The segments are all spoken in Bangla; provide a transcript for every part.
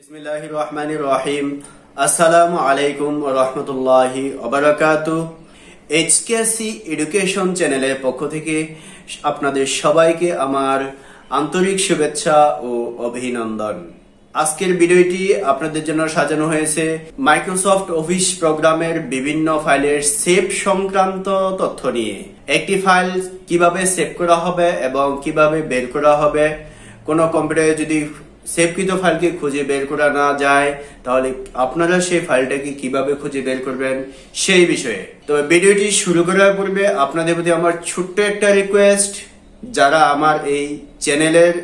বিসমিল্লাহির রহমানির রহিম। আসসালামু আলাইকুম ওয়া রাহমাতুল্লাহি ওয়া বারাকাতুহু। HKC এডুকেশন চ্যানেলের পক্ষ থেকে আপনাদের সবাইকে আমার আন্তরিক শুভেচ্ছা ও অভিনন্দন। আজকের ভিডিওটি আপনাদের জন্য সাজানো হয়েছে মাইক্রোসফট অফিস প্রোগ্রামের বিভিন্ন ফাইলের সেভ সংক্রান্ত তথ্য নিয়ে। একটি ফাইল কিভাবে সেভ করা হবে এবং কিভাবে বের করা হবে, কোনো কম্পিউটারে যদি সেভকৃত ফাইলকে খুঁজে বের করা না যায় তাহলে আপনারা সেই ফাইলটাকে কিভাবে খুঁজে বের করবেন সেই বিষয়ে। তো ভিডিওটি শুরু করার পূর্বে আপনাদের প্রতি আমার ছোট্ট একটা রিকোয়েস্ট, যারা আমার এই চ্যানেলের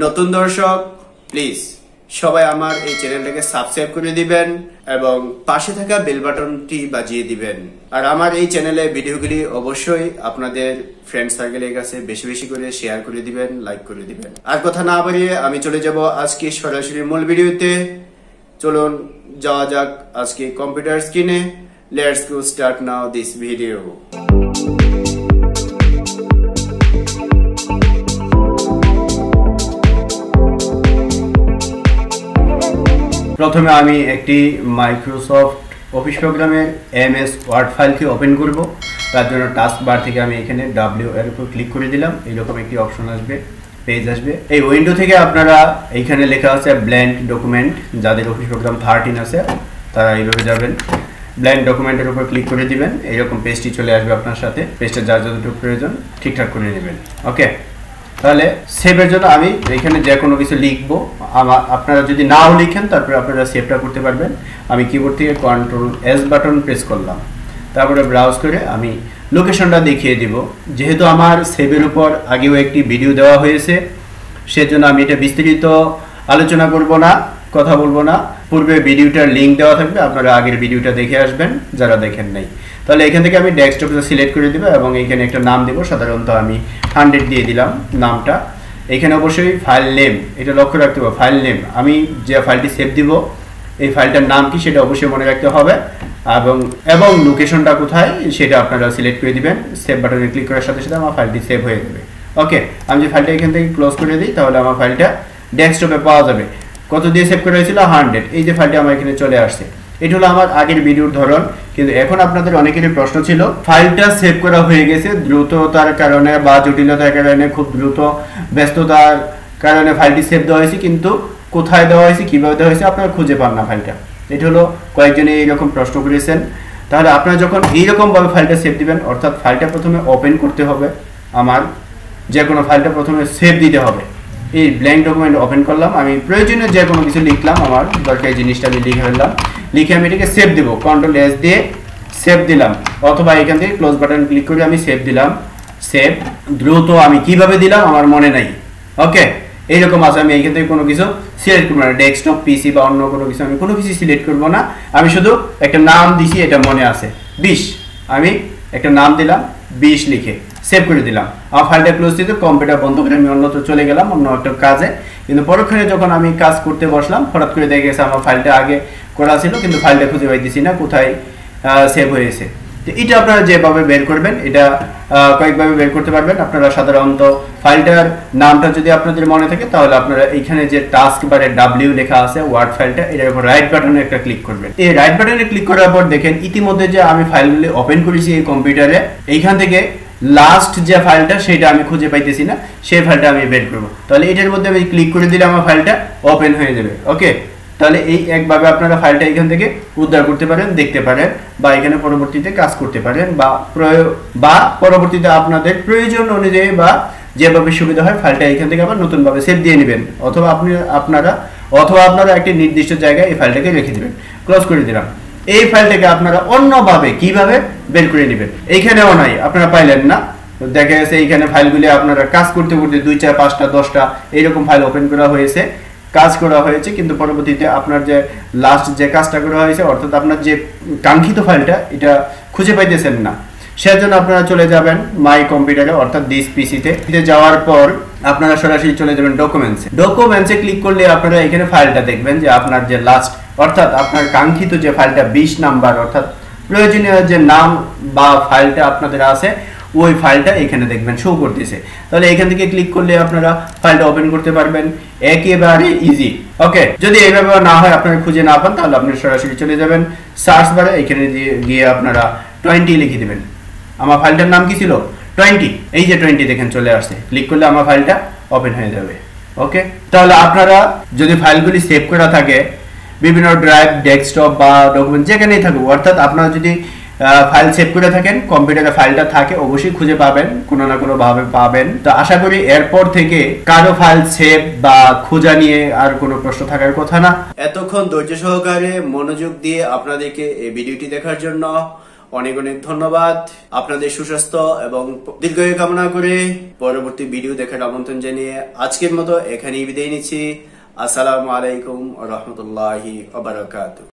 নতুন দর্শক প্লিজ সবাই আমার এই চ্যানেলটাকে সাবস্ক্রাইব করে দিবেন এবং পাশে থাকা বেল বাটনটি বাজিয়ে দিবেন। আর আমার এই চ্যানেলে ভিডিওগুলি অবশ্যই আপনাদের ফ্রেন্ড সার্কেলের কাছে বেশি বেশি করে শেয়ার করে দিবেন, লাইক করে দিবেন। আর কথা না বাড়িয়ে আমি চলে যাব আজকে সরাসরি মূল ভিডিওতে। চলুন যাওয়া যাক আজকে কম্পিউটার স্ক্রিনে। Let's go start now this video. প্রথমে আমি একটি মাইক্রোসফট অফিস প্রোগ্রামের MS ওয়ার্ড ফাইলকে ওপেন করব। তার জন্য টাস্ক বার থেকে আমি এখানে W এর উপর ক্লিক করে দিলাম। এইরকম একটি অপশন আসবে, পেজ আসবে। এই উইন্ডো থেকে আপনারা এইখানে লেখা আছে ব্ল্যাঙ্ক ডকুমেন্ট, যাদের অফিস প্রোগ্রাম 13 আছে তারা এইভাবে যাবেন, ব্ল্যাঙ্ক ডকুমেন্টের উপর ক্লিক করে দিবেন। এইরকম পেজটি চলে আসবে আপনার সাথে। পেজটা যার যতটুকু প্রয়োজন ঠিকঠাক করে নেবেন। ওকে, তাহলে সেভের জন্য আমি এখানে যে কোনো কিছু লিখবো। আপনারা যদি নাও লিখেন তারপরে আপনারা সেভটা করতে পারবেন। আমি কিবোর্ড থেকে Ctrl+S বাটন প্রেস করলাম, তারপরে ব্রাউজ করে আমি লোকেশনটা দেখিয়ে দিব। যেহেতু আমার সেভের উপর আগেও একটি ভিডিও দেওয়া হয়েছে, সেজন্য আমি এটা বিস্তারিত আলোচনা করব না, কথা বলবো না। পূর্বে ভিডিওটার লিঙ্ক দেওয়া থাকবে, আপনারা আগের ভিডিওটা দেখে আসবেন যারা দেখেন নাই। তাহলে এখান থেকে আমি ডেস্কটপটা সিলেক্ট করে দিব এবং এখানে একটা নাম দেব। সাধারণত আমি 100 দিয়ে দিলাম নামটা। এখানে অবশ্যই ফাইল নেম, এটা লক্ষ্য রাখতে হবে। ফাইল নেম, আমি যে ফাইলটি সেভ দিব এই ফাইলটার নাম কি সেটা অবশ্যই মনে রাখতে হবে এবং লোকেশনটা কোথায় সেটা আপনারা সিলেক্ট করে দিবেন। সেভ বাটনে ক্লিক করার সাথে সাথে আমার ফাইলটি সেভ হয়ে যাবে। ওকে, আমি যে ফাইলটা এখান থেকে ক্লোজ করে দিই তাহলে আমার ফাইলটা ডেস্কটপে পাওয়া যাবে। কত দিয়ে সেভ করা হয়েছিল? 100। এই যে ফাইলটা আমার এখানে চলে আসছে। এটা হলো আমার আগের ভিডিওর ধরন। কিন্তু এখন আপনাদের অনেকেরই প্রশ্ন ছিল, ফাইলটা সেভ করা হয়ে গেছে, দ্রুততার কারণে বা জটিলতার কারণে, খুব দ্রুত ব্যস্ততার কারণে ফাইলটি সেভ দেওয়া হয়েছে, কিন্তু কোথায় দেওয়া হয়েছে, কিভাবে দেওয়া হয়েছে আপনারা খুঁজে পান না ফাইলটা। এটা হলো কয়েকজনে এইরকম প্রশ্ন করেছেন। তাহলে আপনারা যখন এইরকম ভাবে ফাইলটা সেভ দিবেন, অর্থাৎ ফাইলটা প্রথমে ওপেন করতে হবে, আমার যে কোনো ফাইলটা প্রথমে সেভ দিতে হবে। এই ব্ল্যাঙ্ক ডকুমেন্ট ওপেন করলাম, আমি প্রয়োজনীয় যে কোনো কিছু লিখলাম, আমার দরকারি জিনিসটা আমি লিখে ফেললাম। লিখে আমি এটাকে সেভ দেবো, Ctrl+S দিয়ে সেভ দিলাম, অথবা এখান থেকে ক্লোজ বাটন ক্লিক করে আমি সেভ দিলাম। সেভ দ্রুত আমি কিভাবে দিলাম আমার মনে নাই। ওকে, এইরকম আছে। আমি এখান থেকে কোনো কিছু সিলেক্ট করবো না, ডেস্কটপ, পিসি বা অন্য কোনো কিছু আমি কোনো কিছু সিলেক্ট করবো না। আমি শুধু একটা নাম দিছি, এটা মনে আছে 20। আমি একটা নাম দিলাম 20 লিখে সেভ করে দিলাম। আমার ফাইলটা ক্লোজ দিতে কম্পিউটার বন্ধ করে আমি অন্যত্র চলে গেলাম, অন্য একটা কাজে। কিন্তু পরক্ষণে যখন আমি কাজ করতে বসলাম, হঠাৎ করে দেখে গেছে আমার ফাইলটা আগে করা ছিল, কিন্তু ফাইলটা খুঁজে পাইতেছি না কোথায় সেভ হয়েছে। তো এটা আপনারা যেভাবে বের করবেন, এটা কয়েকভাবে বের করতে পারবেন। আপনারা সাধারণত ফাইলটার নামটা যদি আপনাদের মনে থাকে তাহলে আপনারা এইখানে যে টাস্ক বারে W লেখা আছে ওয়ার্ড ফাইলটা, এটার উপর রাইট বাটনে একটা ক্লিক করবেন। এই রাইট বাটনে ক্লিক করার পর দেখেন ইতিমধ্যে যে আমি ফাইলগুলি ওপেন করেছি এই কম্পিউটারে, এইখান থেকে লাস্ট যে ফাইলটা সেটা আমি খুঁজে পাইতেছি না, সেই ফাইলটা আমি বের করব। তাহলে এটার মধ্যে আমি ক্লিক করে দিলে আমার ফাইলটা ওপেন হয়ে যাবে। ওকে, তাহলে এই একভাবে আপনারা ফাইলটা এখান থেকে উদ্ধার করতে পারেন, দেখতে পারেন, বা এখানে পরবর্তীতে কাজ করতে পারেন, বা পরবর্তীতে আপনাদের প্রয়োজন অনুযায়ী বা যেভাবে সুবিধা হয় ফাইলটা এখান থেকে আবার নতুনভাবে সেভ দিয়ে নেবেন, অথবা আপনারা একটি নির্দিষ্ট জায়গায় এই ফাইলটাকে রেখে দিবেন। ক্লোজ করে দিলাম। এই ফাইলটাকে আপনারা অন্যভাবে কিভাবে বের করে নেবেন এইখানেও নাই, আপনারা পাইলেন না। দেখা গেছে এইখানে ফাইলগুলি আপনারা কাজ করতে করতে 2, 4, 5টা 10টা এইরকম ফাইল ওপেন করা হয়েছে, কাজ করা হয়েছে, কিন্তু পরবর্তীতে আপনার যে লাস্ট যে কাজটা করা হয়েছে, অর্থাৎ আপনার যে কাঙ্ক্ষিত ফাইলটা এটা খুঁজে পাইতেছেন না। সেজন্য আপনারা চলে যাবেন মাই কম্পিউটারে, অর্থাৎ দিস পিসিতে। যাওয়ার পর আপনারা সরাসরি চলে যাবেন ডকুমেন্টসে ক্লিক করলে আপনারা এখানে ফাইলটা দেখবেন যে আপনার যে লাস্ট, অর্থাৎ আপনার কাঙ্ক্ষিত যে ফাইলটা 20 নাম্বার, অর্থাৎ প্রয়োজনীয় যে নাম বা ফাইলটা আপনাদের আছে ওই ফাইলটা এখানে দেখবেন শো করতেছে। তাহলে এখান থেকে ক্লিক করলে আপনারা ফাইলটা ওপেন করতে পারবেন, একেবারে ইজি। ওকে, যদি এইভাবে না হয় আপনারা খুঁজে না পান তাহলে আপনি সরাসরি চলে যাবেন সার্চ বারে, এখানে গিয়ে আপনারা 20 লিখে দিবেন। আমার ফাইলটার নাম কি ছিল? 20। এই যে 20 দেখেন চলে আসছে, ক্লিক করলে আমার ফাইলটা ওপেন হয়ে যাবে। ওকে, তাহলে আপনারা যদি ফাইলগুলি সেভ করা থাকে বিভিন্ন ড্রাইভ, ডেস্কটপ বা ডকুমেন্ট যেখানেই থাকুক, অর্থাৎ আপনারা যদি ফাইল সেভ করে থাকেন, কম্পিউটারে ফাইলটা থাকে, অবশ্যই খুঁজে পাবেন, কোনো না কোনো ভাবে পাবেন। তো আশা করি এরপর থেকে কারো ফাইল সেভ বা খোঁজা নিয়ে আর কোনো প্রশ্ন থাকার কথা না। এতক্ষণ ধৈর্য সহকারে মনোযোগ দিয়ে আপনাদেরকে এই ভিডিওটি দেখার জন্য অনেক অনেক ধন্যবাদ। আপনাদের সুস্বাস্থ্য এবং দীর্ঘায়ু কামনা করে পরবর্তী ভিডিও দেখার আমন্ত্রণ জানিয়ে আজকের মতো এখানেই বিদায় নিচ্ছি। আসসালামু আলাইকুম ওয়া রাহমাতুল্লাহি ওয়া বারাকাতুহু।